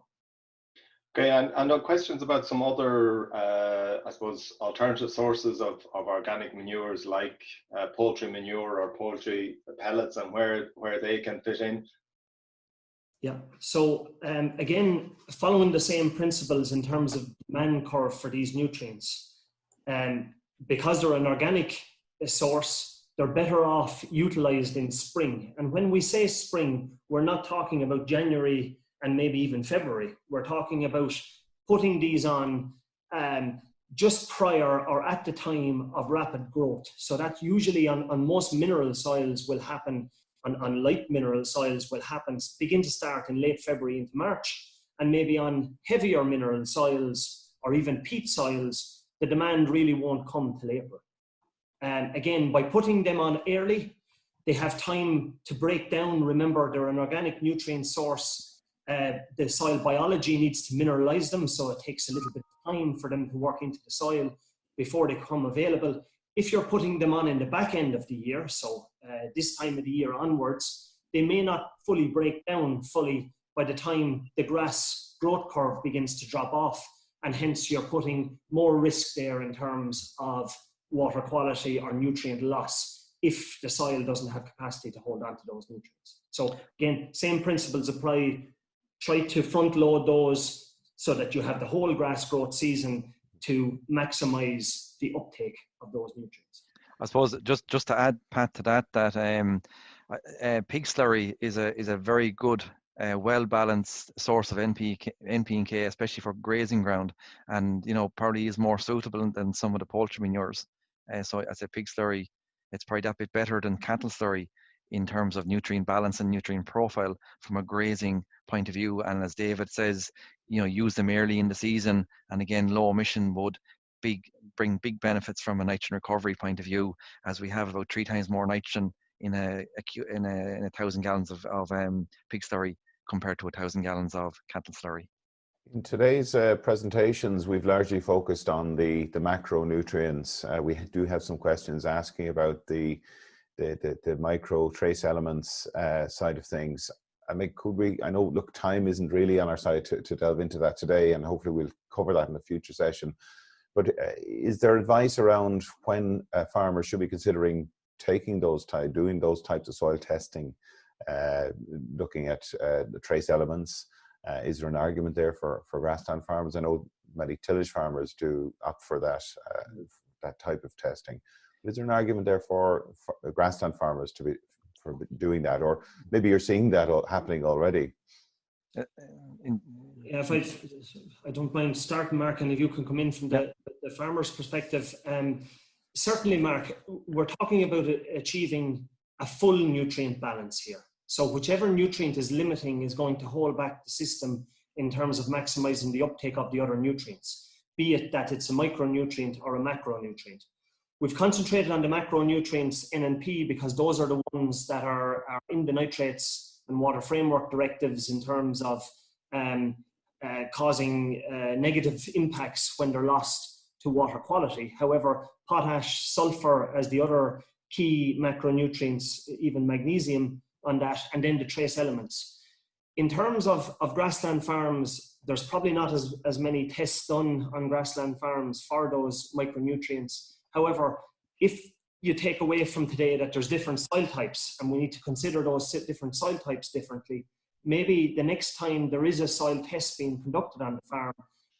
Okay, and questions about some other, I suppose, alternative sources of organic manures, like poultry manure or poultry pellets, and where they can fit in? Yeah, so again, following the same principles in terms of demand curve for these nutrients, because they're an organic source, they're better off utilized in spring. And when we say spring, we're not talking about January and maybe even February. We're talking about putting these on just prior or at the time of rapid growth. So that usually on most mineral soils will happen, on light mineral soils will happen, begin to start in late February into March, and maybe on heavier mineral soils or even peat soils, the demand really won't come till April. And again, by putting them on early, they have time to break down. Remember, they're an organic nutrient source. The soil biology needs to mineralize them, so it takes a little bit of time for them to work into the soil before they become available. If you're putting them on in the back end of the year, so this time of the year onwards, they may not fully break down fully by the time the grass growth curve begins to drop off, and hence you're putting more risk there in terms of water quality or nutrient loss if the soil doesn't have capacity to hold on to those nutrients. So again, same principles apply. Try to front load those so that you have the whole grass growth season to maximize the uptake of those nutrients. I suppose just to add, Pat, to that pig slurry is a very good, well-balanced source of NP and K, especially for grazing ground, and probably is more suitable than some of the poultry manures. So as a pig slurry, it's probably that bit better than cattle slurry in terms of nutrient balance and nutrient profile from a grazing point of view. And as David says, use them early in the season, and again, low emission would bring big benefits from a nitrogen recovery point of view, as we have about 3 times more nitrogen in a 1,000 gallons of pig slurry compared to 1,000 gallons of cattle slurry. In today's presentations, we've largely focused on the macronutrients. We do have some questions asking about the micro trace elements side of things. I mean, I know, look, time isn't really on our side to delve into that today, and hopefully we'll cover that in a future session. But is there advice around when farmers should be considering doing those types of soil testing, looking at the trace elements? Is there an argument there for grassland farmers? I know many tillage farmers do opt for that type of testing. But is there an argument there for grassland farmers for doing that? Or maybe you're seeing that happening already? Yeah, if I don't mind starting, Mark, and if you can come in from the farmer's perspective. Certainly, Mark, we're talking about achieving a full nutrient balance here. So whichever nutrient is limiting is going to hold back the system in terms of maximizing the uptake of the other nutrients, be it that it's a micronutrient or a macronutrient. We've concentrated on the macronutrients N and P because those are the ones that are in the nitrates and water framework directives in terms of causing negative impacts when they're lost to water quality. However, potash, sulfur as the other key macronutrients, even magnesium on that, and then the trace elements. In terms of grassland farms, there's probably not as many tests done on grassland farms for those micronutrients. However, if you take away from today that there's different soil types and we need to consider those different soil types differently, maybe the next time there is a soil test being conducted on the farm,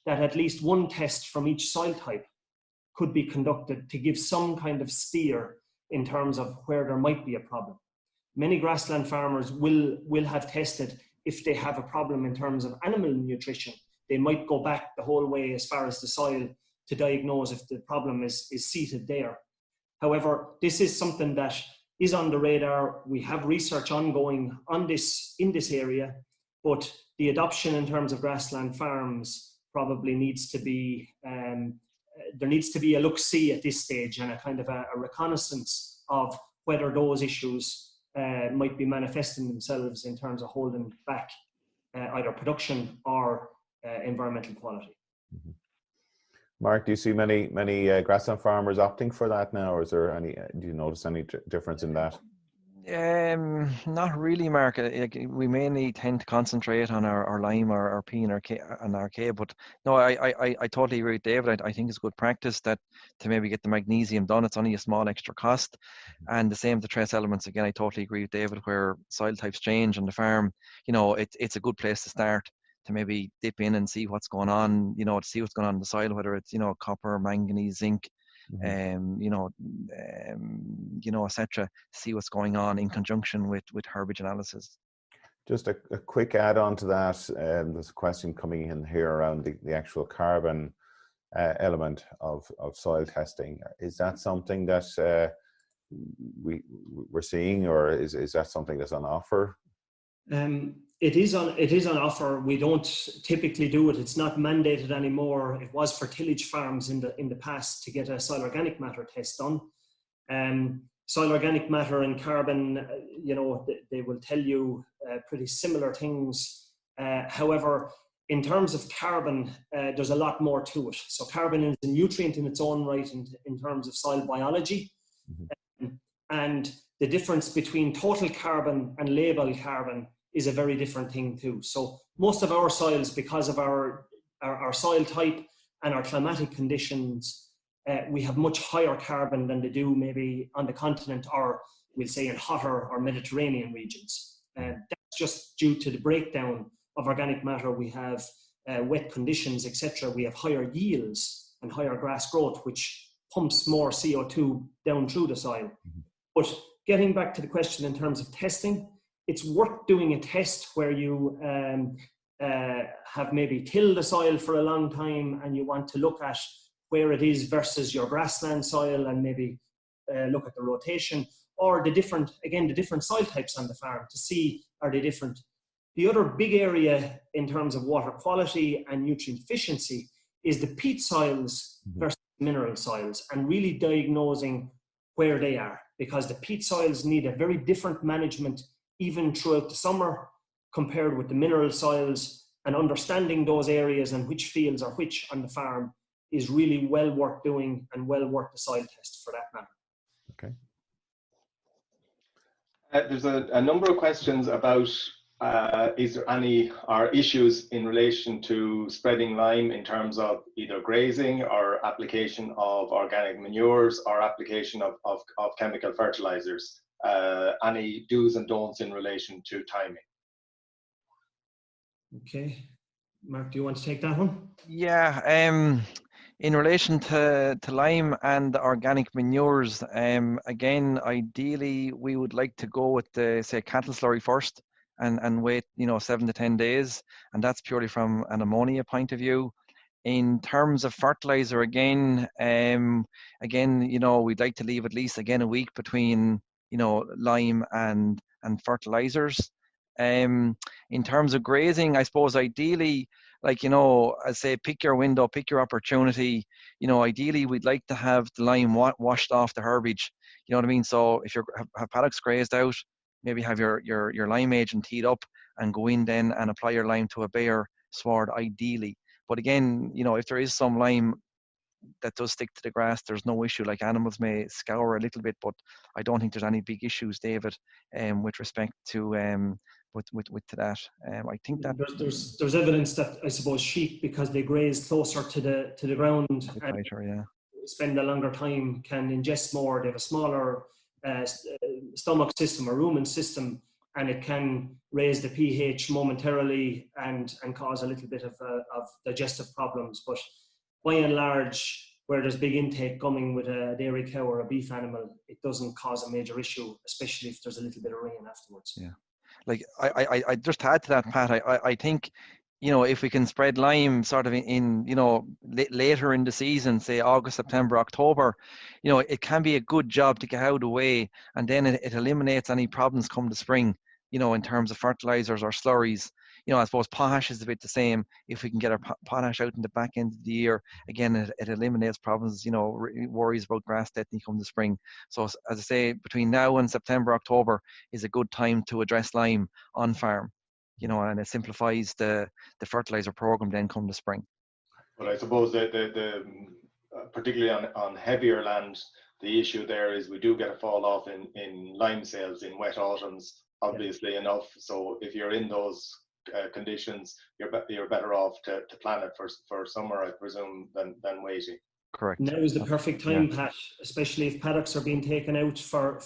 that at least one test from each soil type could be conducted to give some kind of steer in terms of where there might be a problem. Many grassland farmers will have tested if they have a problem in terms of animal nutrition. They might go back the whole way as far as the soil to diagnose if the problem is seated there. However, this is something that is on the radar. We have research ongoing on this in this area, but the adoption in terms of grassland farms probably needs to be, there needs to be a look-see at this stage and a kind of a reconnaissance of whether those issues might be manifesting themselves in terms of holding back either production or environmental quality. Mm-hmm. Mark, do you see many grassland farmers opting for that now, or is there any? Do you notice any difference in that? Not really, Mark. We mainly tend to concentrate on our lime, our P and our K. But no, I totally agree with David. I think it's good practice that to maybe get the magnesium done. It's only a small extra cost, and the same with the trace elements. Again, I totally agree with David. Where soil types change on the farm, it's a good place to start, to maybe dip in and see what's going on, to see what's going on in the soil, whether it's, copper, manganese, zinc, etc. See what's going on in conjunction with herbage analysis. Just a quick add-on to that. There's a question coming in here around the actual carbon element of soil testing. Is that something that we're seeing, or is that something that's on offer? It is on offer. We don't typically do it. It's not mandated anymore. It was for tillage farms in the past to get a soil organic matter test done. Soil organic matter and carbon, they will tell you pretty similar things. However, in terms of carbon, there's a lot more to it. So carbon is a nutrient in its own right in terms of soil biology. Mm-hmm. And the difference between total carbon and label carbon is a very different thing too. So most of our soils, because of our soil type and our climatic conditions, we have much higher carbon than they do maybe on the continent, or we'll say in hotter or Mediterranean regions. That's just due to the breakdown of organic matter. We have wet conditions, etc. We have higher yields and higher grass growth, which pumps more CO2 down through the soil. Mm-hmm. But getting back to the question in terms of testing, it's worth doing a test where you have maybe tilled the soil for a long time and you want to look at where it is versus your grassland soil, and maybe look at the rotation or the different soil types on the farm to see, are they different. The other big area in terms of water quality and nutrient efficiency is the peat soils versus mineral soils, and really diagnosing where they are, because the peat soils need a very different management even throughout the summer compared with the mineral soils, and understanding those areas and which fields are which on the farm is really well worth doing and well worth the soil test for that matter. Okay. There's a number of questions about is there any issues in relation to spreading lime in terms of either grazing or application of organic manures or application of chemical fertilizers? Any do's and don'ts in relation to timing? Okay, Mark, do you want to take that one? Yeah, in relation to lime and organic manures, again, ideally we would like to go with the, say, cattle slurry first, and wait, 7 to 10 days. And that's purely from an ammonia point of view. In terms of fertilizer, again, we'd like to leave at least, again, a week between, lime and fertilizers. In terms of grazing, I suppose ideally, like, I say, pick your window, pick your opportunity. Ideally, we'd like to have the lime washed off the herbage. You know what I mean? So if you have paddocks grazed out, maybe have your lime agent teed up and go in then and apply your lime to a bare sward, ideally. But again, if there is some lime that does stick to the grass, there's no issue. Like, animals may scour a little bit, but I don't think there's any big issues, David, with respect to with that. I think that there's evidence that, I suppose, sheep, because they graze closer to the ground and tighter, yeah, spend a longer time, can ingest more. They have a smaller stomach system or rumen system, and it can raise the pH momentarily and cause a little bit of digestive problems. But by and large, where there's big intake coming with a dairy cow or a beef animal, it doesn't cause a major issue, especially if there's a little bit of rain afterwards. Yeah. Like, I just add to that, Pat, I think, if we can spread lime sort of in later in the season, say August, September, October, it can be a good job to get out of the way, and then it eliminates any problems come the spring, in terms of fertilizers or slurries. I suppose potash is a bit the same. If we can get our potash out in the back end of the year, again, it eliminates problems, worries about grass death come the spring. So, as I say, between now and September, October is a good time to address lime on farm, and it simplifies the fertilizer program then come the spring. Well, I suppose the particularly on heavier land, the issue there is we do get a fall off in lime sales in wet autumns, obviously enough. So if you're in those conditions, you're better off to plan it for summer, I presume, than waiting. Correct. Now is the perfect time, Pat, especially if paddocks are being taken out for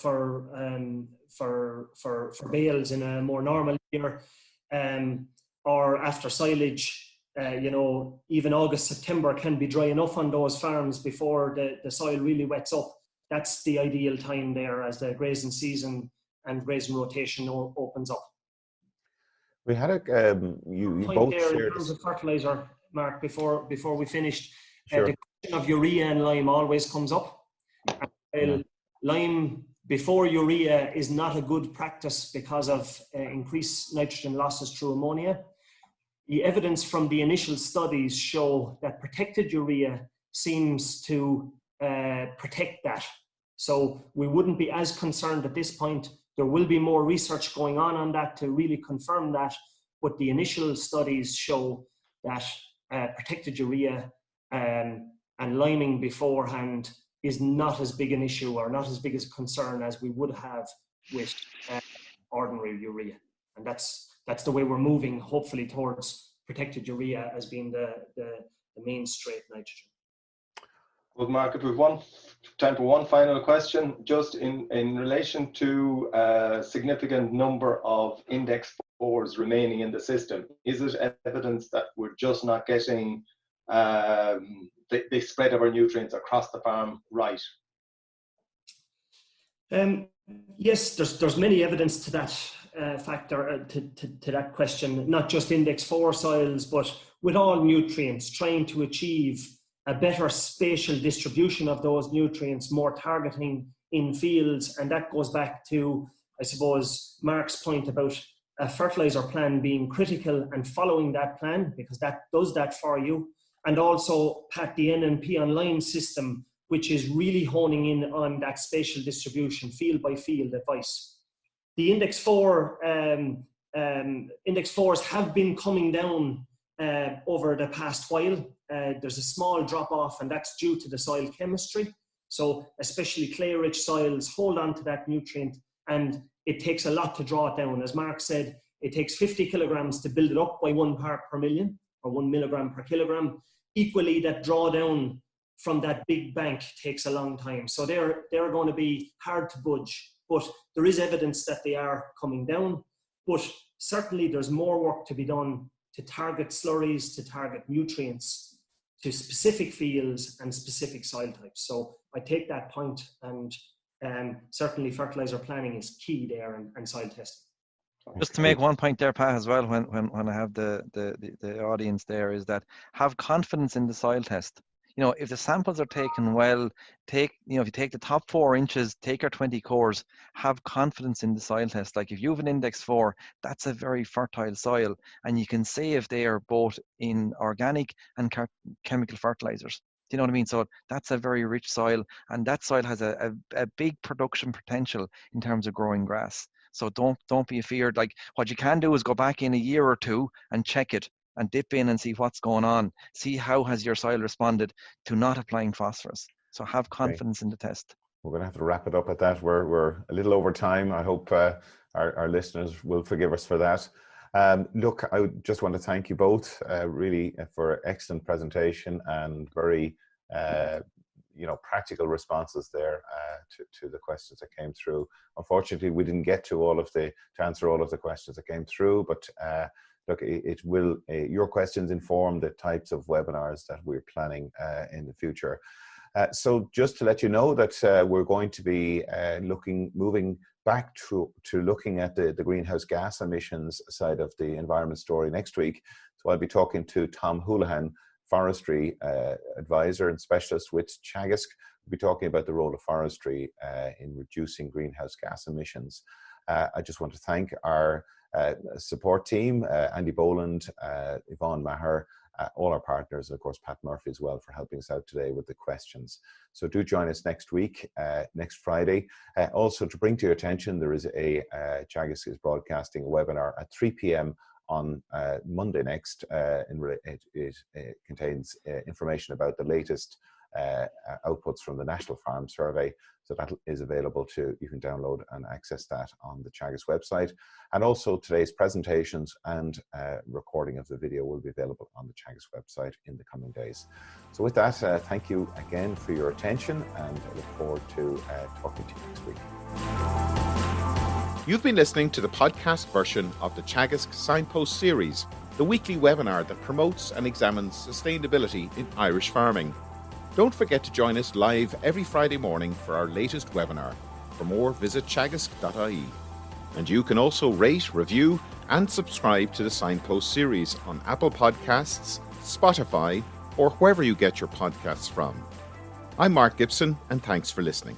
bales in a more normal year, or after silage. Even August, September can be dry enough on those farms before the soil really wets up. That's the ideal time there as the grazing season and grazing rotation opens up. We had you both shared in terms of fertilizer, Mark, before we finished. Sure. The question of urea and lime always comes up. And lime before urea is not a good practice because of increased nitrogen losses through ammonia. The evidence from the initial studies show that protected urea seems to protect that. So we wouldn't be as concerned at this point. There will be more research going on that to really confirm that, but the initial studies show that protected urea and liming beforehand is not as big an issue or not as big as a concern as we would have with ordinary urea. And that's the way we're moving, hopefully, towards protected urea as being the main straight nitrogen. Well, Mark, if we've time for one final question, just in relation to a significant number of index 4s remaining in the system, is it evidence that we're just not getting the spread of our nutrients across the farm right? Yes, there's many evidence to that factor, to that question, not just index 4 soils, but with all nutrients, trying to achieve a better spatial distribution of those nutrients, more targeting in fields. And that goes back to, I suppose, Mark's point about a fertilizer plan being critical and following that plan, because that does that for you. And also, Pat, the N and P on lime system, which is really honing in on that spatial distribution, field by field advice. The index 4s have been coming down over the past while. There's a small drop off, and that's due to the soil chemistry. So especially clay-rich soils hold on to that nutrient, and it takes a lot to draw it down. As Mark said, it takes 50 kilograms to build it up by 1 part per million, or 1 milligram per kilogram. Equally, that drawdown from that big bank takes a long time. So they're going to be hard to budge, but there is evidence that they are coming down. But certainly there's more work to be done to target slurries, to target nutrients to specific fields and specific soil types. So I take that point, and certainly fertilizer planning is key there, and soil testing. Just to make one point there, Pat, as well, when I have the audience there, is that have confidence in the soil test. You know, if the samples are taken well, if you take the top 4 inches, take your 20 cores, have confidence in the soil test. Like if you have an index 4, that's a very fertile soil, and you can say if they are both in organic and chemical fertilizers. Do you know what I mean? So that's a very rich soil, and that soil has a big production potential in terms of growing grass. So don't be afeared. Like what you can do is go back in a year or two and check it and dip in and see what's going on. See how has your soil responded to not applying phosphorus. So have confidence in the test. We're going to have to wrap it up at that. We're a little over time. I hope our listeners will forgive us for that. Look, I just want to thank you both really for excellent presentation and very practical responses there to the questions that came through. Unfortunately, we didn't get to answer all of the questions that came through, but look, it will your questions inform the types of webinars that we're planning in the future. So just to let you know that we're going to be moving back to looking at the greenhouse gas emissions side of the environment story next week. So I'll be talking to Tom Houlihan, forestry advisor and specialist with Teagasc. We'll be talking about the role of forestry in reducing greenhouse gas emissions. I just want to thank our support team, Andy Boland, Yvonne Maher, all our partners, and of course Pat Murphy as well for helping us out today with the questions. So do join us next week, next Friday. Also to bring to your attention, there is Teagasc is broadcasting a webinar at 3 p.m. on Monday next. It contains information about the latest outputs from the National Farm Survey. So that is available you can download and access that on the Teagasc website. And also today's presentations and recording of the video will be available on the Teagasc website in the coming days. So with that, thank you again for your attention, and I look forward to talking to you next week. You've been listening to the podcast version of the Teagasc Signpost series, the weekly webinar that promotes and examines sustainability in Irish farming. Don't forget to join us live every Friday morning for our latest webinar. For more, visit teagasc.ie. And you can also rate, review, and subscribe to the Signpost series on Apple Podcasts, Spotify, or wherever you get your podcasts from. I'm Mark Gibson, and thanks for listening.